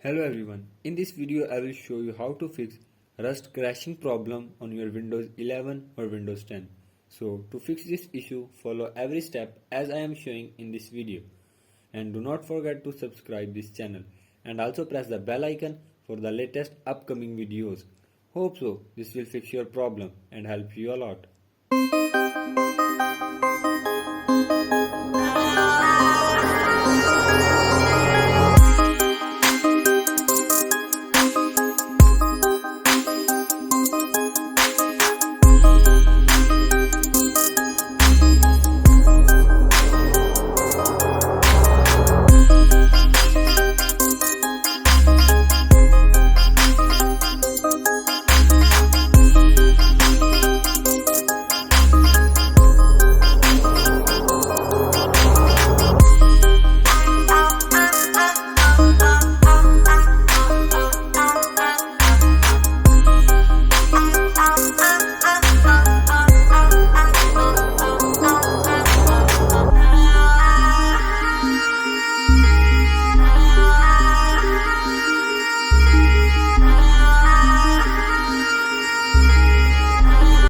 Hello everyone, in this video I will show you how to fix Rust crashing problem on your Windows 11 or Windows 10. So to fix this issue, follow every step as I am showing in this video. And do not forget to subscribe this channel and also press the bell icon for the latest upcoming videos. Hope so this will fix your problem and help you a lot.